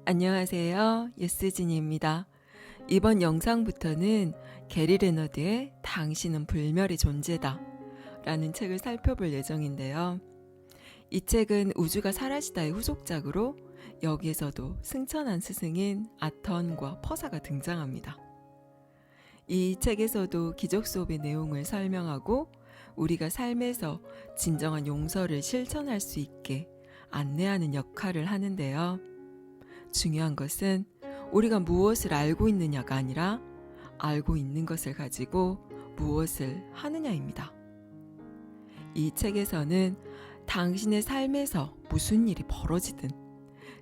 안녕하세요. 예스진입니다. 이번 영상부터는 게리 레너드의 당신은 불멸의 존재다 라는 책을 살펴볼 예정인데요. 이 책은 우주가 사라지다의 후속작으로 여기에서도 승천한 스승인 아턴과 퍼사가 등장합니다. 이 책에서도 기적 수업의 내용을 설명하고 우리가 삶에서 진정한 용서를 실천할 수 있게 안내하는 역할을 하는데요. 중요한 것은 우리가 무엇을 알고 있느냐가 아니라 알고 있는 것을 가지고 무엇을 하느냐입니다. 이 책에서는 당신의 삶에서 무슨 일이 벌어지든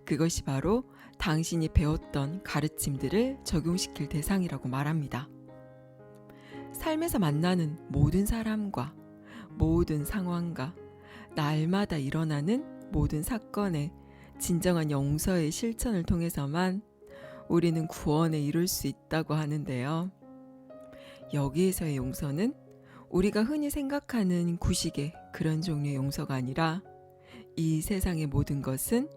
그것이 바로 당신이 배웠던 가르침들을 적용시킬 대상이라고 말합니다. 삶에서 만나는 모든 사람과 모든 상황과 날마다 일어나는 모든 사건에 진정한 용서의 실천을 통해서만 우리는 구원에 이룰 수 있다고 하는데요. 여기에서의 용서는 우리가 흔히 생각하는 구식의 그런 종류의 용서가 아니라 이 세상의 모든 것은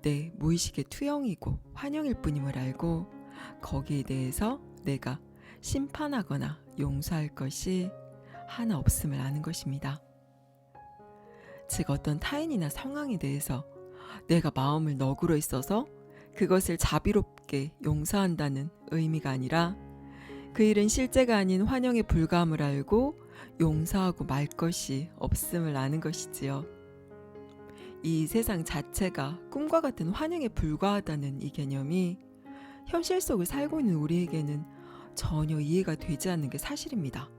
내 무의식의 투영이고 환영일 뿐임을 알고 거기에 대해서 내가 심판하거나 용서할 것이 하나 없음을 아는 것입니다. 즉 어떤 타인이나 상황에 대해서 내가 마음을 너그러 있어서 그것을 자비롭게 용서한다는 의미가 아니라 그 일은 실제가 아닌 환영에 불과함을 알고 용서하고 말 것이 없음을 아는 것이지요. 이 세상 자체가 꿈과 같은 환영에 불과하다는 이 개념이 현실 속을 살고 있는 우리에게는 전혀 이해가 되지 않는 게 사실입니다.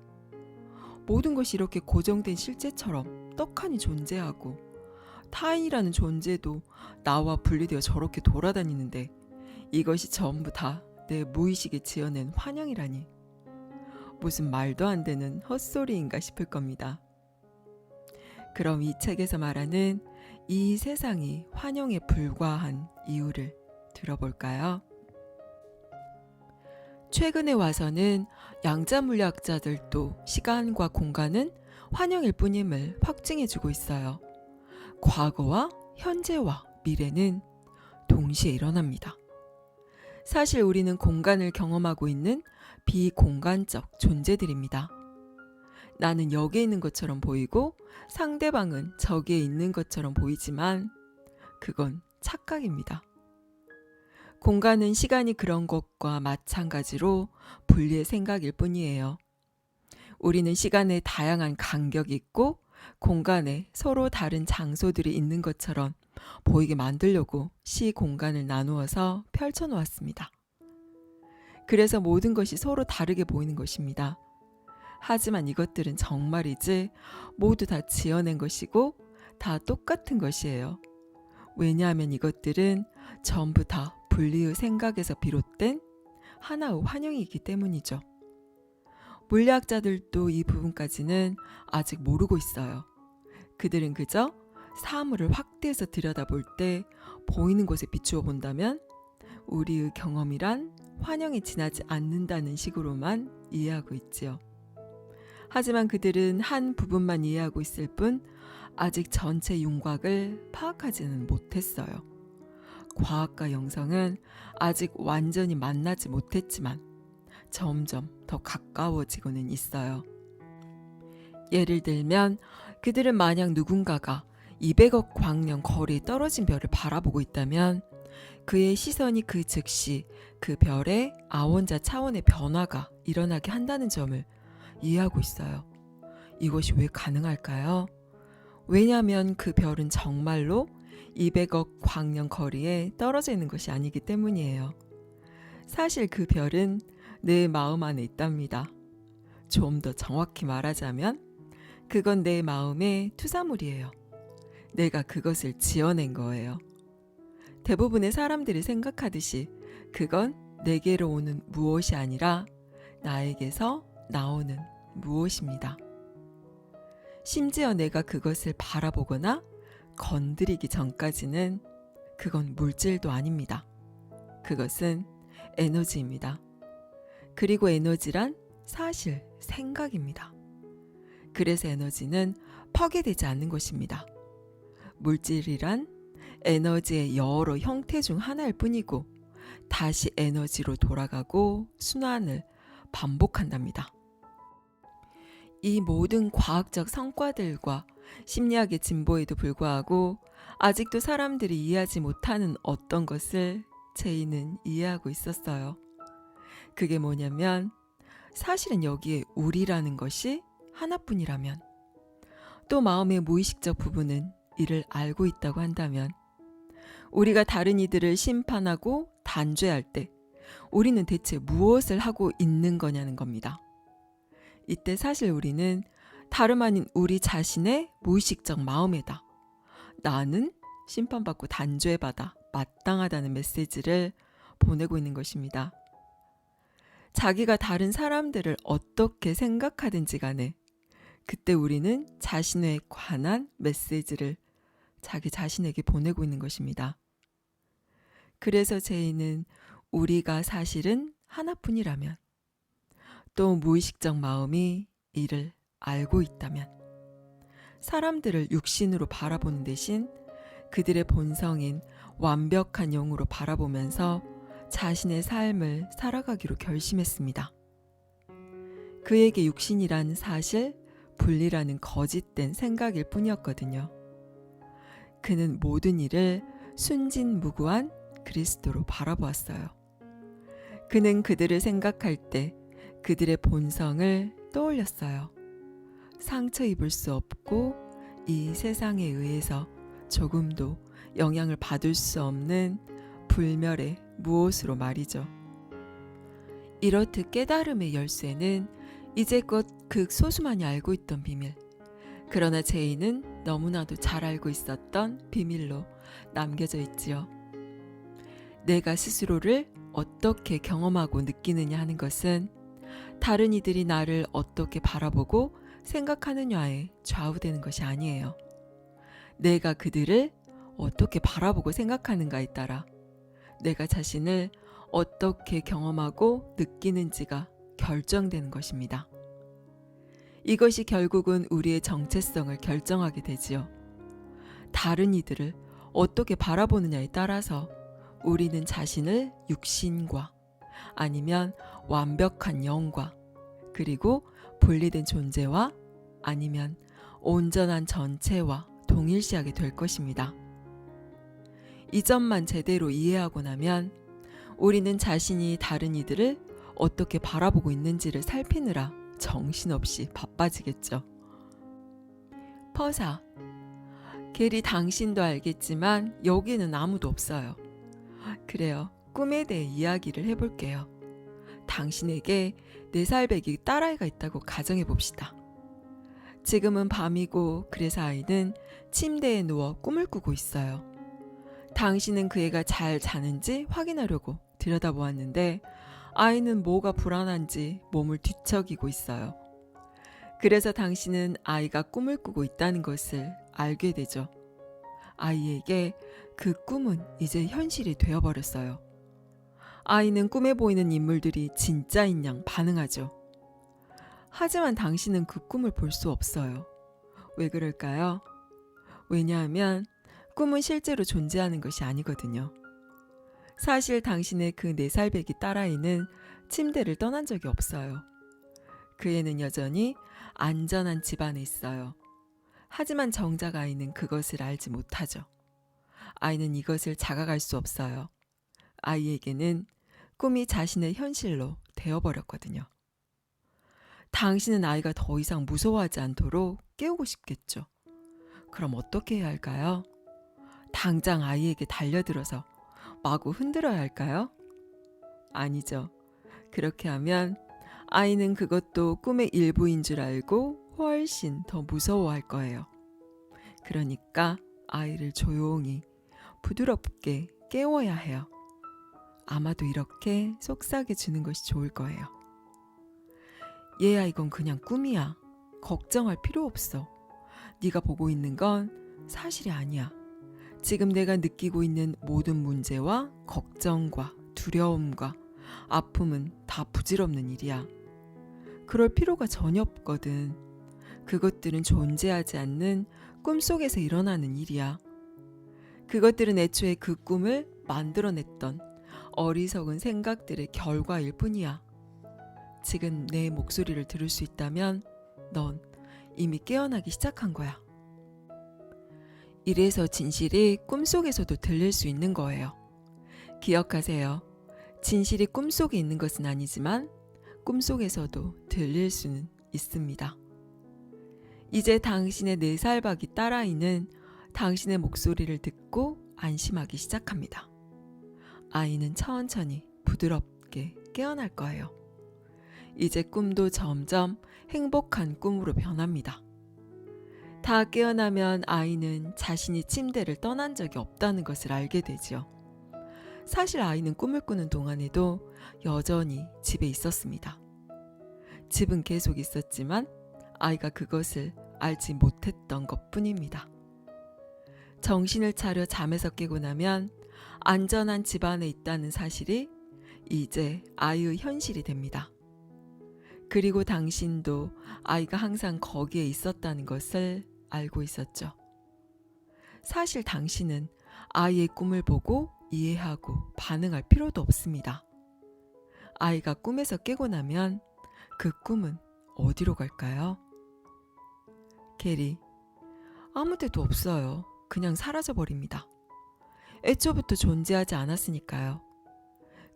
모든 것이 이렇게 고정된 실제처럼 떡하니 존재하고 타인이라는 존재도 나와 분리되어 저렇게 돌아다니는데 이것이 전부 다 내 무의식에 지어낸 환영이라니 무슨 말도 안 되는 헛소리인가 싶을 겁니다. 그럼 이 책에서 말하는 이 세상이 환영에 불과한 이유를 들어볼까요? 최근에 와서는 양자물리학자들도 시간과 공간은 환영일 뿐임을 확증해주고 있어요. 과거와 현재와 미래는 동시에 일어납니다. 사실 우리는 공간을 경험하고 있는 비공간적 존재들입니다. 나는 여기에 있는 것처럼 보이고 상대방은 저기에 있는 것처럼 보이지만 그건 착각입니다. 공간은 시간이 그런 것과 마찬가지로 분리의 생각일 뿐이에요. 우리는 시간에 다양한 간격이 있고 공간에 서로 다른 장소들이 있는 것처럼 보이게 만들려고 시공간을 나누어서 펼쳐놓았습니다. 그래서 모든 것이 서로 다르게 보이는 것입니다. 하지만 이것들은 정말이지 모두 다 지어낸 것이고 다 똑같은 것이에요. 왜냐하면 이것들은 전부 다 분리의 생각에서 비롯된 하나의 환영이기 때문이죠. 물리학자들도 이 부분까지는 아직 모르고 있어요. 그들은 그저 사물을 확대해서 들여다볼 때 보이는 곳에 비추어 본다면 우리의 경험이란 환영에 지나지 않는다는 식으로만 이해하고 있지요. 하지만 그들은 한 부분만 이해하고 있을 뿐 아직 전체 윤곽을 파악하지는 못했어요. 과학과 영성은 아직 완전히 만나지 못했지만 점점 더 가까워지고는 있어요. 예를 들면 그들은 만약 누군가가 200억 광년 거리에 떨어진 별을 바라보고 있다면 그의 시선이 그 즉시 그 별의 아원자 차원의 변화가 일어나게 한다는 점을 이해하고 있어요. 이것이 왜 가능할까요? 왜냐하면 그 별은 정말로 200억 광년 거리에 떨어져 있는 것이 아니기 때문이에요. 사실 그 별은 내 마음 안에 있답니다. 좀 더 정확히 말하자면 그건 내 마음의 투사물이에요. 내가 그것을 지어낸 거예요. 대부분의 사람들이 생각하듯이 그건 내게로 오는 무엇이 아니라 나에게서 나오는 무엇입니다. 심지어 내가 그것을 바라보거나 건드리기 전까지는 그건 물질도 아닙니다. 그것은 에너지입니다. 그리고 에너지란 사실 생각입니다. 그래서 에너지는 파괴되지 않는 것입니다. 물질이란 에너지의 여러 형태 중 하나일 뿐이고 다시 에너지로 돌아가고 순환을 반복한답니다. 이 모든 과학적 성과들과 심리학의 진보에도 불구하고 아직도 사람들이 이해하지 못하는 어떤 것을 제이는 이해하고 있었어요. 그게 뭐냐면 사실은 여기에 우리라는 것이 하나뿐이라면, 또 마음의 무의식적 부분은 이를 알고 있다고 한다면, 우리가 다른 이들을 심판하고 단죄할 때 우리는 대체 무엇을 하고 있는 거냐는 겁니다. 이때 사실 우리는 다름 아닌 우리 자신의 무의식적 마음에다 나는 심판받고 단죄받아 마땅하다는 메시지를 보내고 있는 것입니다. 자기가 다른 사람들을 어떻게 생각하든지 간에 그때 우리는 자신에 관한 메시지를 자기 자신에게 보내고 있는 것입니다. 그래서 제이는 우리가 사실은 하나뿐이라면, 또 무의식적 마음이 이를 알고 있다면, 사람들을 육신으로 바라보는 대신 그들의 본성인 완벽한 영으로 바라보면서 자신의 삶을 살아가기로 결심했습니다. 그에게 육신이란 사실, 분리라는 거짓된 생각일 뿐이었거든요. 그는 모든 일을 순진무구한 그리스도로 바라보았어요. 그는 그들을 생각할 때 그들의 본성을 떠올렸어요. 상처 입을 수 없고 이 세상에 의해서 조금도 영향을 받을 수 없는 불멸의 무엇으로 말이죠. 이렇듯 깨달음의 열쇠는 이제껏 극소수만이 알고 있던 비밀, 그러나 제이는 너무나도 잘 알고 있었던 비밀로 남겨져 있지요. 내가 스스로를 어떻게 경험하고 느끼느냐 하는 것은 다른 이들이 나를 어떻게 바라보고 생각하느냐에 좌우되는 것이 아니에요. 내가 그들을 어떻게 바라보고 생각하는가에 따라 내가 자신을 어떻게 경험하고 느끼는지가 결정되는 것입니다. 이것이 결국은 우리의 정체성을 결정하게 되지요. 다른 이들을 어떻게 바라보느냐에 따라서 우리는 자신을 육신과 아니면 완벽한 영과 그리고 분리된 존재와 아니면 온전한 전체와 동일시하게 될 것입니다. 이 점만 제대로 이해하고 나면 우리는 자신이 다른 이들을 어떻게 바라보고 있는지를 살피느라 정신없이 바빠지겠죠. 퍼사, 게리 당신도 알겠지만 여기는 아무도 없어요. 그래요. 꿈에 대해 이야기를 해볼게요. 당신에게 4살배기 딸아이가 있다고 가정해 봅시다. 지금은 밤이고 그래서 아이는 침대에 누워 꿈을 꾸고 있어요. 당신은 그 애가 잘 자는지 확인하려고 들여다보았는데 아이는 뭐가 불안한지 몸을 뒤척이고 있어요. 그래서 당신은 아이가 꿈을 꾸고 있다는 것을 알게 되죠. 아이에게 그 꿈은 이제 현실이 되어버렸어요. 아이는 꿈에 보이는 인물들이 진짜인 양 반응하죠. 하지만 당신은 그 꿈을 볼 수 없어요. 왜 그럴까요? 왜냐하면 꿈은 실제로 존재하는 것이 아니거든요. 사실 당신의 그 4살배기 딸아이는 침대를 떠난 적이 없어요. 그 애는 여전히 안전한 집 안에 있어요. 하지만 정작 아이는 그것을 알지 못하죠. 아이는 이것을 자각할 수 없어요. 아이에게는 꿈이 자신의 현실로 되어버렸거든요. 당신은 아이가 더 이상 무서워하지 않도록 깨우고 싶겠죠. 그럼 어떻게 해야 할까요? 당장 아이에게 달려들어서 마구 흔들어야 할까요? 아니죠. 그렇게 하면 아이는 그것도 꿈의 일부인 줄 알고 훨씬 더 무서워할 거예요. 그러니까 아이를 조용히 부드럽게 깨워야 해요. 아마도 이렇게 속삭여 주는 것이 좋을 거예요. 얘야, 이건 그냥 꿈이야. 걱정할 필요 없어. 네가 보고 있는 건 사실이 아니야. 지금 내가 느끼고 있는 모든 문제와 걱정과 두려움과 아픔은 다 부질없는 일이야. 그럴 필요가 전혀 없거든. 그것들은 존재하지 않는 꿈속에서 일어나는 일이야. 그것들은 애초에 그 꿈을 만들어냈던 어리석은 생각들의 결과일 뿐이야. 지금 내 목소리를 들을 수 있다면 넌 이미 깨어나기 시작한 거야. 이래서 진실이 꿈속에서도 들릴 수 있는 거예요. 기억하세요. 진실이 꿈속에 있는 것은 아니지만 꿈속에서도 들릴 수는 있습니다. 이제 당신의 4살박이 딸아이는 당신의 목소리를 듣고 안심하기 시작합니다. 아이는 천천히 부드럽게 깨어날 거예요. 이제 꿈도 점점 행복한 꿈으로 변합니다. 다 깨어나면 아이는 자신이 침대를 떠난 적이 없다는 것을 알게 되죠. 사실 아이는 꿈을 꾸는 동안에도 여전히 집에 있었습니다. 집은 계속 있었지만 아이가 그것을 알지 못했던 것뿐입니다. 정신을 차려 잠에서 깨고 나면 안전한 집 안에 있다는 사실이 이제 아이의 현실이 됩니다. 그리고 당신도 아이가 항상 거기에 있었다는 것을 알고 있었죠. 사실 당신은 아이의 꿈을 보고 이해하고 반응할 필요도 없습니다. 아이가 꿈에서 깨고 나면 그 꿈은 어디로 갈까요? 게리, 아무 데도 없어요. 그냥 사라져버립니다. 애초부터 존재하지 않았으니까요.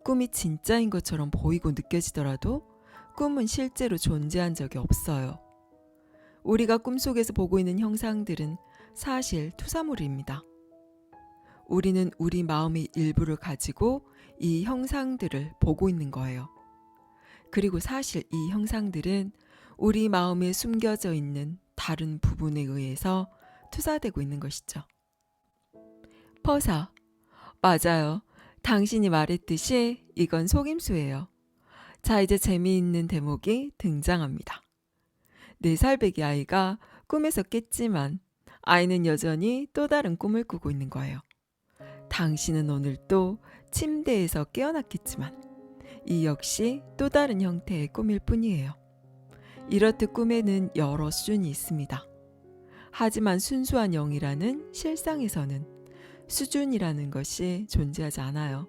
꿈이 진짜인 것처럼 보이고 느껴지더라도 꿈은 실제로 존재한 적이 없어요. 우리가 꿈속에서 보고 있는 형상들은 사실 투사물입니다. 우리는 우리 마음의 일부를 가지고 이 형상들을 보고 있는 거예요. 그리고 사실 이 형상들은 우리 마음에 숨겨져 있는 다른 부분에 의해서 투사되고 있는 것이죠. 퍼사, 맞아요. 당신이 말했듯이 이건 속임수예요. 자, 이제 재미있는 대목이 등장합니다. 4살배기 아이가 꿈에서 깼지만 아이는 여전히 또 다른 꿈을 꾸고 있는 거예요. 당신은 오늘 또 침대에서 깨어났겠지만 이 역시 또 다른 형태의 꿈일 뿐이에요. 이렇듯 꿈에는 여러 수준이 있습니다. 하지만 순수한 영이라는 실상에서는 수준이라는 것이 존재하지 않아요.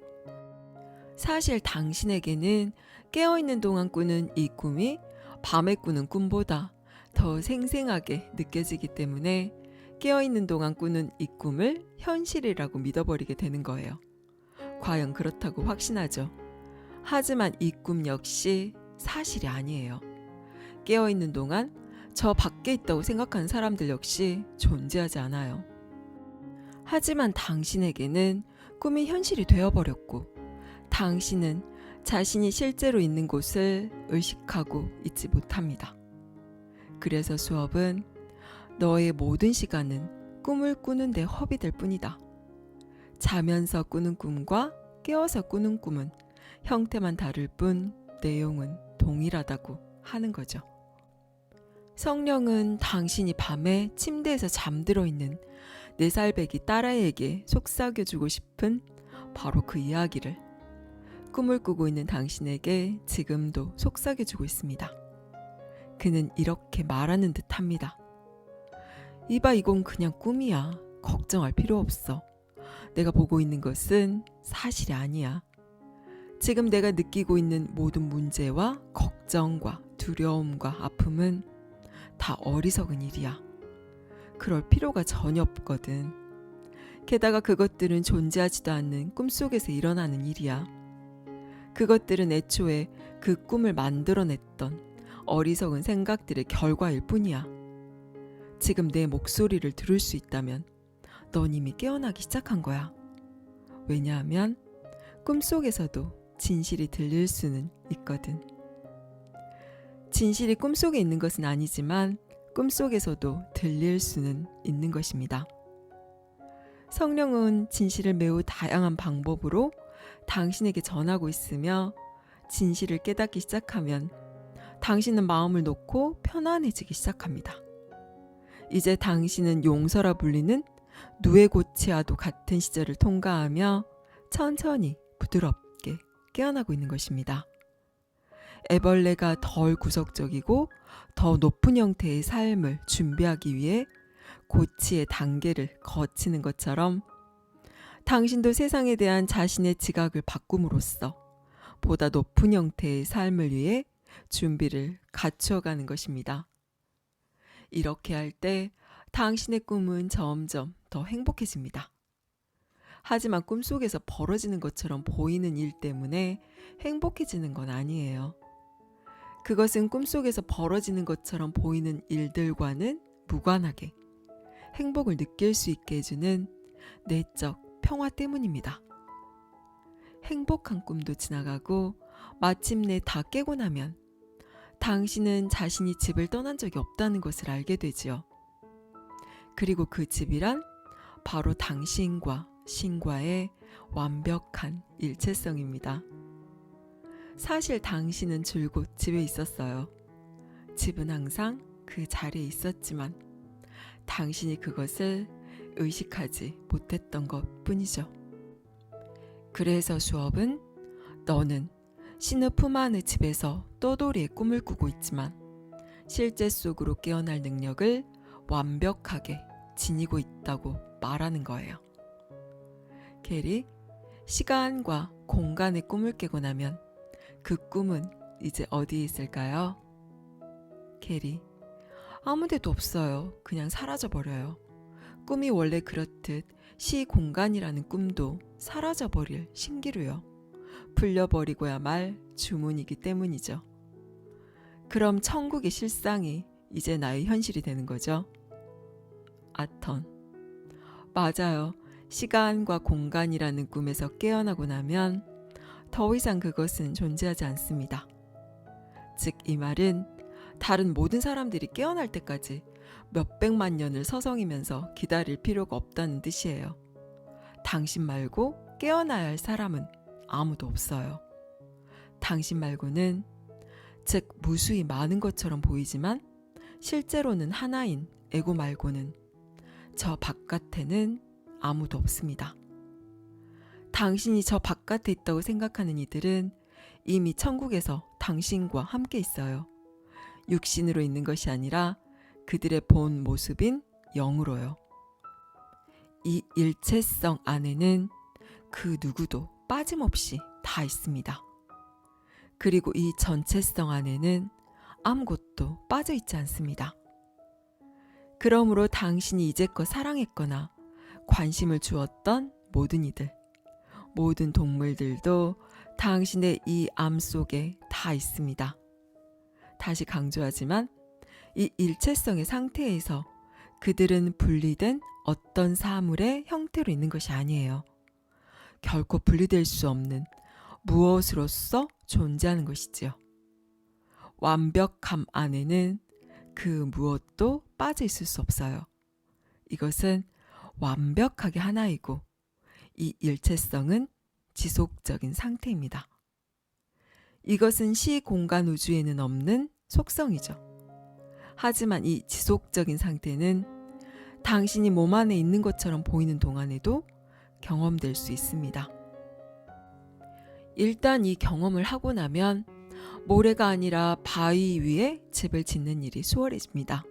사실 당신에게는 깨어있는 동안 꾸는 이 꿈이 밤에 꾸는 꿈보다 더 생생하게 느껴지기 때문에 깨어있는 동안 꾸는 이 꿈을 현실이라고 믿어버리게 되는 거예요. 과연 그렇다고 확신하죠. 하지만 이 꿈 역시 사실이 아니에요. 깨어있는 동안 저 밖에 있다고 생각하는 사람들 역시 존재하지 않아요. 하지만 당신에게는 꿈이 현실이 되어버렸고 당신은 자신이 실제로 있는 곳을 의식하고 있지 못합니다. 그래서 수업은 너의 모든 시간은 꿈을 꾸는 데 허비될 뿐이다. 자면서 꾸는 꿈과 깨어서 꾸는 꿈은 형태만 다를 뿐 내용은 동일하다고 하는 거죠. 성령은 당신이 밤에 침대에서 잠들어 있는 4살배기 딸아이에게 속삭여주고 싶은 바로 그 이야기를 꿈을 꾸고 있는 당신에게 지금도 속삭여주고 있습니다. 그는 이렇게 말하는 듯 합니다. 이봐, 이건 그냥 꿈이야. 걱정할 필요 없어. 내가 보고 있는 것은 사실이 아니야. 지금 내가 느끼고 있는 모든 문제와 걱정과 두려움과 아픔은 다 어리석은 일이야. 그럴 필요가 전혀 없거든. 게다가 그것들은 존재하지도 않는 꿈속에서 일어나는 일이야. 그것들은 애초에 그 꿈을 만들어냈던 어리석은 생각들의 결과일 뿐이야. 지금 내 목소리를 들을 수 있다면 넌 이미 깨어나기 시작한 거야. 왜냐하면 꿈속에서도 진실이 들릴 수는 있거든. 진실이 꿈속에 있는 것은 아니지만 꿈속에서도 들릴 수는 있는 것입니다. 성령은 진실을 매우 다양한 방법으로 당신에게 전하고 있으며 진실을 깨닫기 시작하면 당신은 마음을 놓고 편안해지기 시작합니다. 이제 당신은 용서라 불리는 누에고치아도 같은 시절을 통과하며 천천히 부드럽게 깨어나고 있는 것입니다. 애벌레가 덜 구속적이고 더 높은 형태의 삶을 준비하기 위해 고치의 단계를 거치는 것처럼 당신도 세상에 대한 자신의 지각을 바꿈으로써 보다 높은 형태의 삶을 위해 준비를 갖추어가는 것입니다. 이렇게 할 때 당신의 꿈은 점점 더 행복해집니다. 하지만 꿈속에서 벌어지는 것처럼 보이는 일 때문에 행복해지는 건 아니에요. 그것은 꿈속에서 벌어지는 것처럼 보이는 일들과는 무관하게 행복을 느낄 수 있게 해주는 내적 평화 때문입니다. 행복한 꿈도 지나가고 마침내 다 깨고 나면 당신은 자신이 집을 떠난 적이 없다는 것을 알게 되지요. 그리고 그 집이란 바로 당신과 신과의 완벽한 일체성입니다. 사실 당신은 줄곧 집에 있었어요. 집은 항상 그 자리에 있었지만 당신이 그것을 의식하지 못했던 것 뿐이죠. 그래서 수업은 너는 신의 품 안의 집에서 떠돌이의 꿈을 꾸고 있지만 실제 속으로 깨어날 능력을 완벽하게 지니고 있다고 말하는 거예요. 게리, 시간과 공간의 꿈을 깨고 나면 그 꿈은 이제 어디에 있을까요? 게리, 아무 데도 없어요. 그냥 사라져버려요. 꿈이 원래 그렇듯 시공간이라는 꿈도 사라져버릴 신기루요. 풀려버리고야 말 주문이기 때문이죠. 그럼 천국의 실상이 이제 나의 현실이 되는 거죠. 아턴, 맞아요. 시간과 공간이라는 꿈에서 깨어나고 나면 더 이상 그것은 존재하지 않습니다. 즉 이 말은 다른 모든 사람들이 깨어날 때까지 몇백만 년을 서성이면서 기다릴 필요가 없다는 뜻이에요. 당신 말고 깨어나야 할 사람은 아무도 없어요. 당신 말고는, 즉 무수히 많은 것처럼 보이지만 실제로는 하나인 에고 말고는 저 바깥에는 아무도 없습니다. 당신이 저 바깥에 있다고 생각하는 이들은 이미 천국에서 당신과 함께 있어요. 육신으로 있는 것이 아니라 그들의 본 모습인 영으로요. 이 일체성 안에는 그 누구도 빠짐없이 다 있습니다. 그리고 이 전체성 안에는 아무것도 빠져 있지 않습니다. 그러므로 당신이 이제껏 사랑했거나 관심을 주었던 모든 이들, 모든 동물들도 당신의 이 암 속에 다 있습니다. 다시 강조하지만 이 일체성의 상태에서 그들은 분리된 어떤 사물의 형태로 있는 것이 아니에요. 결코 분리될 수 없는 무엇으로서 존재하는 것이지요. 완벽함 안에는 그 무엇도 빠져 있을 수 없어요. 이것은 완벽하게 하나이고 이 일체성은 지속적인 상태입니다. 이것은 시공간 우주에는 없는 속성이죠. 하지만 이 지속적인 상태는 당신이 몸 안에 있는 것처럼 보이는 동안에도 경험될 수 있습니다. 일단 이 경험을 하고 나면 모래가 아니라 바위 위에 집을 짓는 일이 수월해집니다.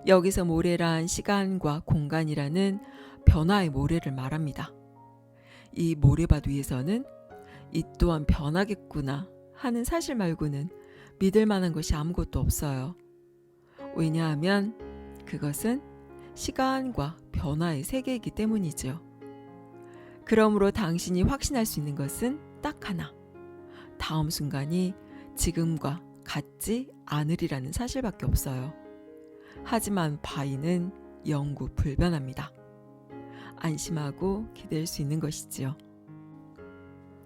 여기서 모래란 시간과 공간이라는 변화의 모래를 말합니다. 이 모래밭 위에서는 이 또한 변하겠구나 하는 사실 말고는 믿을 만한 것이 아무것도 없어요. 왜냐하면 그것은 시간과 변화의 세계이기 때문이죠. 그러므로 당신이 확신할 수 있는 것은 딱 하나. 다음 순간이 지금과 같지 않으리라는 사실밖에 없어요. 하지만 바위는 영구 불변합니다. 안심하고 기댈 수 있는 것이지요.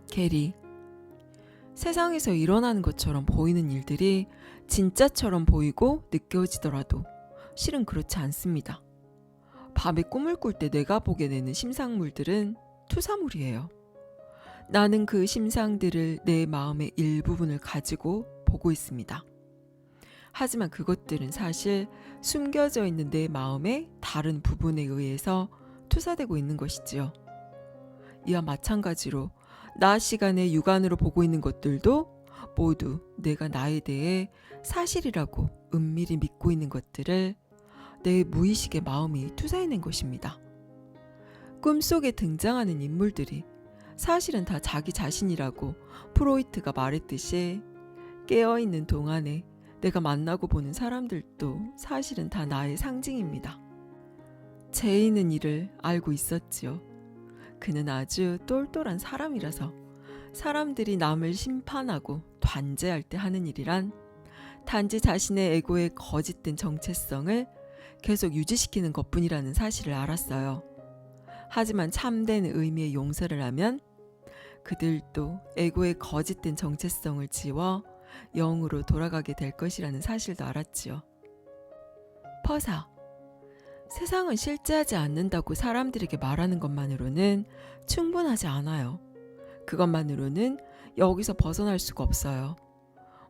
게리, 세상에서 일어나는 것처럼 보이는 일들이 진짜처럼 보이고 느껴지더라도 실은 그렇지 않습니다. 밤에 꿈을 꿀 때 내가 보게 되는 심상물들은 투사물이에요. 나는 그 심상들을 내 마음의 일부분을 가지고 보고 있습니다. 하지만 그것들은 사실 숨겨져 있는 내 마음의 다른 부분에 의해서 투사되고 있는 것이지요. 이와 마찬가지로 낮 시간에 육안으로 보고 있는 것들도 모두 내가 나에 대해 사실이라고 은밀히 믿고 있는 것들을 내 무의식의 마음이 투사해낸 것입니다. 꿈속에 등장하는 인물들이 사실은 다 자기 자신이라고 프로이트가 말했듯이 깨어있는 동안에 내가 만나고 보는 사람들도 사실은 다 나의 상징입니다. 제이는 이를 알고 있었지요. 그는 아주 똘똘한 사람이라서 사람들이 남을 심판하고 단죄할 때 하는 일이란 단지 자신의 에고의 거짓된 정체성을 계속 유지시키는 것뿐이라는 사실을 알았어요. 하지만 참된 의미의 용서를 하면 그들도 에고의 거짓된 정체성을 지워 영으로 돌아가게 될 것이라는 사실도 알았지요. 퍼사. 세상은 실제하지 않는다고 사람들에게 말하는 것만으로는 충분하지 않아요. 그것만으로는 여기서 벗어날 수가 없어요.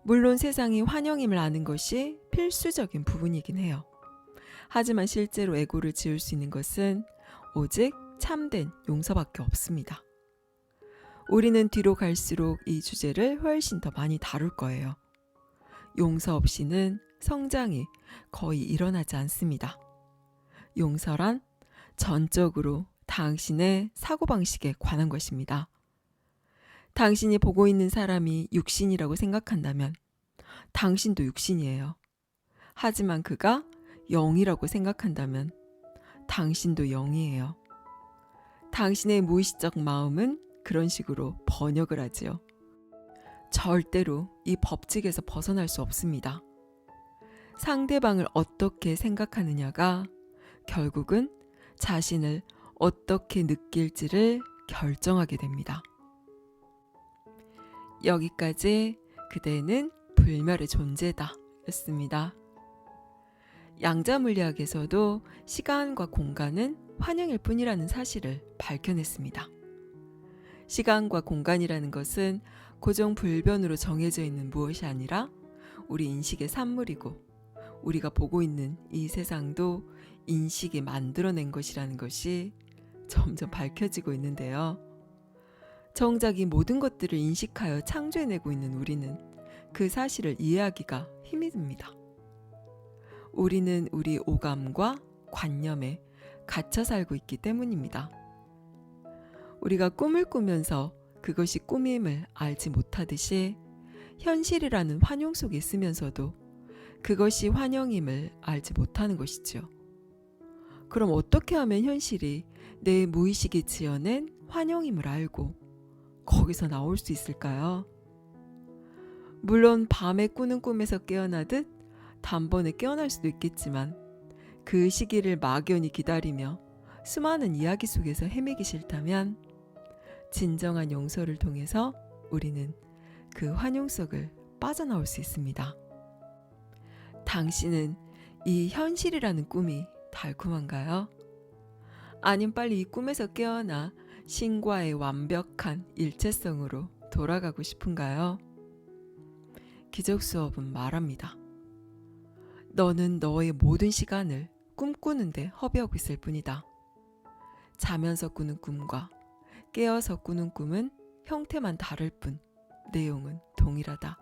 물론 세상이 환영임을 아는 것이 필수적인 부분이긴 해요. 하지만 실제로 에고를 지울 수 있는 것은 오직 참된 용서밖에 없습니다. 우리는 뒤로 갈수록 이 주제를 훨씬 더 많이 다룰 거예요. 용서 없이는 성장이 거의 일어나지 않습니다. 용서란 전적으로 당신의 사고방식에 관한 것입니다. 당신이 보고 있는 사람이 육신이라고 생각한다면 당신도 육신이에요. 하지만 그가 영이라고 생각한다면 당신도 영이에요. 당신의 무의식적 마음은 그런 식으로 번역을 하지요. 절대로 이 법칙에서 벗어날 수 없습니다. 상대방을 어떻게 생각하느냐가 결국은 자신을 어떻게 느낄지를 결정하게 됩니다. 여기까지 그대는 불멸의 존재다 였습니다. 양자물리학에서도 시간과 공간은 환영일 뿐이라는 사실을 밝혀냈습니다. 시간과 공간이라는 것은 고정불변으로 정해져 있는 무엇이 아니라 우리 인식의 산물이고 우리가 보고 있는 이 세상도 인식이 만들어낸 것이라는 것이 점점 밝혀지고 있는데요. 정작 이 모든 것들을 인식하여 창조해내고 있는 우리는 그 사실을 이해하기가 힘이 듭니다. 우리는 우리 오감과 관념에 갇혀 살고 있기 때문입니다. 우리가 꿈을 꾸면서 그것이 꿈임을 알지 못하듯이 현실이라는 환영 속에 있으면서도 그것이 환영임을 알지 못하는 것이죠. 그럼 어떻게 하면 현실이 내 무의식이 지어낸 환영임을 알고 거기서 나올 수 있을까요? 물론 밤에 꾸는 꿈에서 깨어나듯 단번에 깨어날 수도 있겠지만 그 시기를 막연히 기다리며 수많은 이야기 속에서 헤매기 싫다면 진정한 용서를 통해서 우리는 그 환영 속을 빠져나올 수 있습니다. 당신은 이 현실이라는 꿈이 달콤한가요? 아님 빨리 이 꿈에서 깨어나 신과의 완벽한 일체성으로 돌아가고 싶은가요? 기적 수업은 말합니다. 너는 너의 모든 시간을 꿈꾸는데 허비하고 있을 뿐이다. 자면서 꾸는 꿈과 깨어서 꾸는 꿈은 형태만 다를 뿐 내용은 동일하다.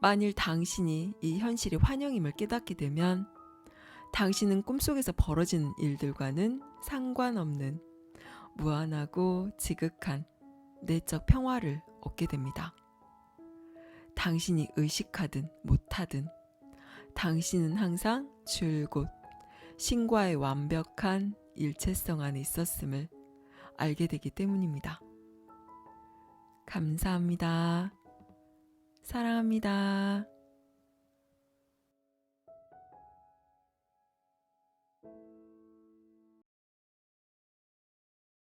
만일 당신이 이 현실이 환영임을 깨닫게 되면 당신은 꿈속에서 벌어지는 일들과는 상관없는 무한하고 지극한 내적 평화를 얻게 됩니다. 당신이 의식하든 못하든 당신은 항상 줄곧 신과의 완벽한 일체성 안에 있었음을 알게 되기 때문입니다. 감사합니다. 사랑합니다.